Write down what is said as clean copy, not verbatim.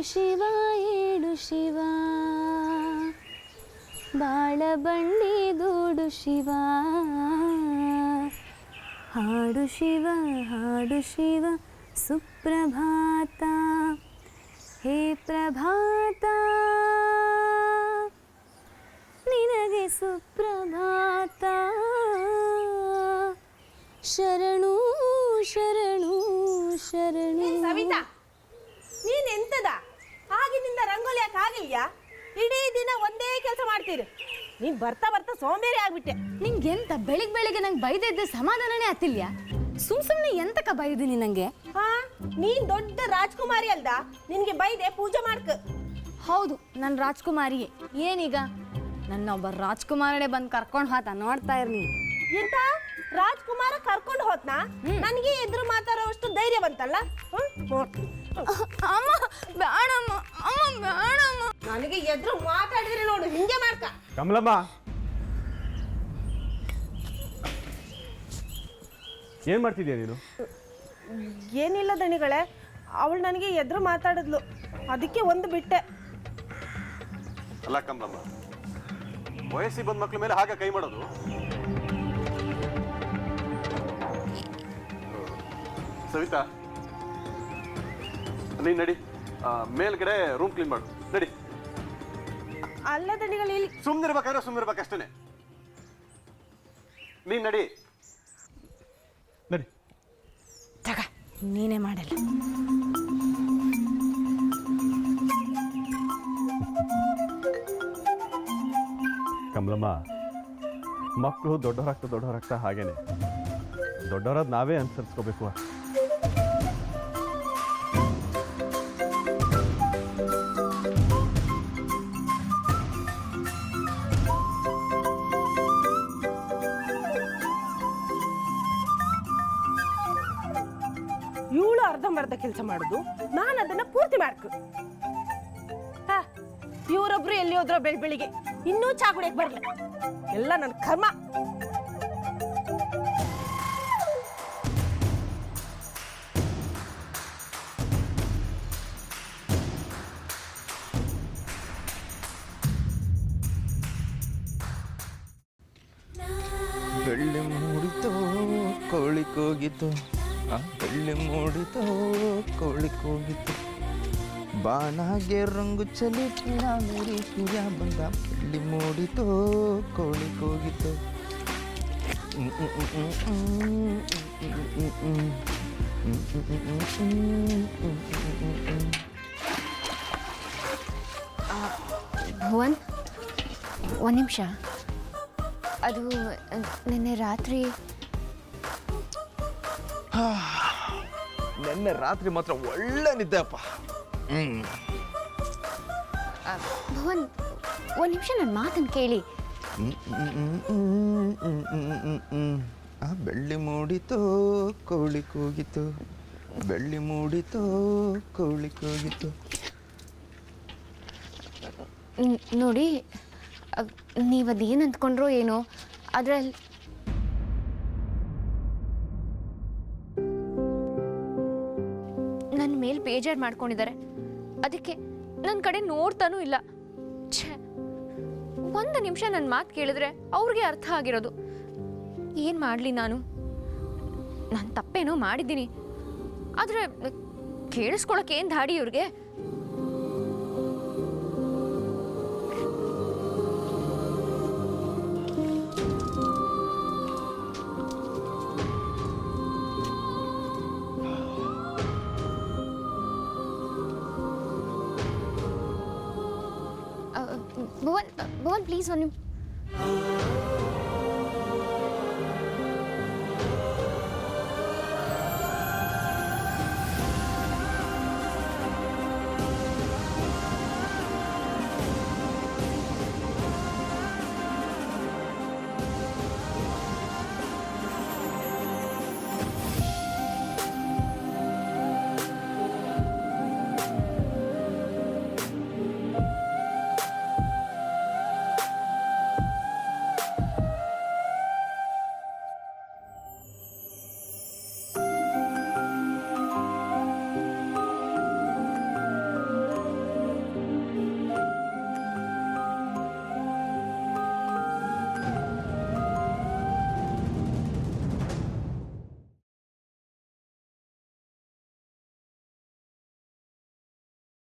ಶಿವ ಏಳು ಶಿವ ಬಾಳ ಬಂಡಿ ದೂಡು ಶಿವ ಹಾಡು ಶಿವ ಸುಪ್ರಭಾತ ಹೇ ಪ್ರಭಾತ ನಿನಗೆ ಸುಪ್ರಭಾತ ಶರಣು ಶರಣು ಶರಣು. ಸವಿತಾ, ನೀನ್ ಎಂತದ ಆಗಿನಿಂದ ರಂಗೋಲಿ ಯಾಕೆ ಆಗಿಲ್ಯಾ? ಇಡೀ ದಿನ ಒಂದೇ ಕೆಲಸ ಮಾಡ್ತೀರಿ. ನೀನ್ ಬರ್ತಾ ಬರ್ತಾ ಸೋಂಬೇರಿ ಆಗ್ಬಿಟ್ಟೆ. ನಿಂಗೆ ಎಂತ ಬೆಳಿಗ್ಗೆ ನಂಗೆ ಬೈದಿದ್ದೆ ಸಮಾಧಾನನೇ ಆತಿಲ್ಯಾ? ಸುಮ್ನೆ ಎಂತಕ ಬೈದಿನಿ ನಂಗೆ? ಹಾ, ನೀನ್ ದೊಡ್ಡ ರಾಜ್ಕುಮಾರಿ ಅಲ್ದ, ನಿನ್ಗೆ ಬೈದೆ ಪೂಜೆ ಮಾಡ್ಕ. ಹೌದು, ನನ್ನ ರಾಜ್ಕುಮಾರಿಯೇ. ಏನೀಗ ನನ್ನೊಬ್ಬ ರಾಜ್ಕುಮಾರನೇ ಬಂದು ಕರ್ಕೊಂಡು ಹೋತ, ನೋಡ್ತಾ ಇರ್ನಿ. ಎಂತ ರಾಜ್ಕುಮಾರ ಕರ್ಕೊಂಡು ಹೋತ್ನಾ? ನನಗೆ ಎದುರು ಮಾತಾಡೋಷ್ಟು ಧೈರ್ಯ ಬಂತಲ್ಲ? ಅಮ್ಮ ಬೇಡಮ್ಮ, ಅಮ್ಮ ಬೇಡಮ್ಮ. ನನಗೆ ಎದುರು ಮಾತಾಡಿದ್ರೆ ನೋಡು ಹಿಂಗೆ ಮಾಡ್ಕ. ಕಮಲಮ್ಮ, ಏನ್ ಮಾಡ್ತಿದ್ಯಾ ನೀನು? ಏನಿಲ್ಲ ದಣಿಗಳೇ, ಅವಳು ನನಗೆ ಎದುರು ಮಾತಾಡಿದ್ಲು, ಅದಕ್ಕೆ ಒಂದು ಬಿಟ್ಟೆ. ಅಲ್ಲ ಕಮಲಮ್ಮ, ವಯಸ್ಸಿಗೆ ಬಂದ ಮಕ್ಳ ಮೇಲೆ ಹಾಗೆ ಕೈ ಮಾಡೋದು? ಸವಿತಾ, ನೀನ್ ನಡಿ, ಮೇಲ್ಗಡೆ ರೂಮ್ ಕ್ಲೀನ್ ಮಾಡು. ನಡಿ. ಅಲ್ಲ ದಣಿಗಳು, ಇಲ್ಲಿ ಸುಮ್ಮನಿರ್ಬೇಕಾದ್ರೆ ಸುಮ್ಮನಿರ್ಬೇಕಷ್ಟೇನೆ. ನೀನ್ ನಡಿ. ನಡಿ. ತಗ, ನೀನೇ ಮಾಡಲ್ಲ. ಕಮಲಮ್ಮ, ಮಕ್ಕಳು ದೊಡ್ಡವರಾಗ್ತಾ ಹಾಗೇನೆ. ದೊಡ್ಡವರಾದ ನಾವೇ ಅನುಸರಿಸ್ಕೋಬೇಕು. ಇವಳು ಅರ್ಧಂಬರ್ಧ ಕೆಲಸ ಮಾಡುದು, ನಾನು ಅದನ್ನ ಪೂರ್ತಿ ಮಾಡ್ಕ. ಇವರೊಬ್ರು ಎಲ್ಲಿ ಹೋದ್ರೋ ಬೆಳಿಗ್ಗೆ ಇನ್ನೂ ಚಾ ಕುಡಿಯಕ್ ಬರ್ಲಿ. ಎಲ್ಲ ನನ್ನ ಕರ್ಮ. ಬೆಳ್ಳಿ ಮೂಡಿತೋ ಕೋಳಿ ಕೂಗಿತು, ಬೆಳ್ಳಿ ಮೂಡಿತೋ ಕೋಳಿ ಕೂಗಿತು, ಬಾನಾಗೆ ರಂಗು ಚಲಿ ಪಿರ ಮೇರಿ ಪಿರ ಬಂದ, ಬೆಳ್ಳಿ ಮೂಡಿತೋ ಕೋಳಿ ಕೂಗಿತು. ಭುವನ್, ಒಂದು ನಿಮಿಷ. ಅದು ನಿನ್ನೆ ರಾತ್ರಿ ಮಾತ್ರ ಒಳ್ಳೆ ನಿದ್ದೆ ಅಪ್ಪ. ಭುವನ್, ಒಂದು ನಿಮಿಷ ನನ್ನ ಮಾತನ್ನು ಕೇಳಿ. ಬೆಳ್ಳಿ ಮೂಡಿತೋ ಕೋಳಿ ಕೂಗಿತು, ಬೆಳ್ಳಿ ಮೂಡಿತೋ ಕೋಳಿ ಕೂಗಿತು. ನೋಡಿ, ನೀವದೇನು ಅಂದ್ಕೊಂಡ್ರೋ ಏನೋ, ಅದ್ರಲ್ಲಿ ನನ್ನ ಮೇಲೆ ಬೇಜಾರು ಮಾಡ್ಕೊಂಡಿದ್ದಾರೆ. ಅದಕ್ಕೆ ನನ್ನ ಕಡೆ ನೋಡ್ತಾನೂ ಇಲ್ಲ. ಛೇ, ಒಂದು ನಿಮಿಷ ನನ್ನ ಮಾತು ಕೇಳಿದ್ರೆ ಅವ್ರಿಗೆ ಅರ್ಥ ಆಗಿರೋದು. ಏನು ಮಾಡಲಿ ನಾನು ತಪ್ಪೇನೋ ಮಾಡಿದ್ದೀನಿ, ಆದರೆ ಕೇಳಿಸ್ಕೊಳಕ್ಕೆ ಏನು ದಾಡಿ ಇವ್ರಿಗೆ? ಭುವನ್, ಪ್ಲೀಸ್ ಒಂದು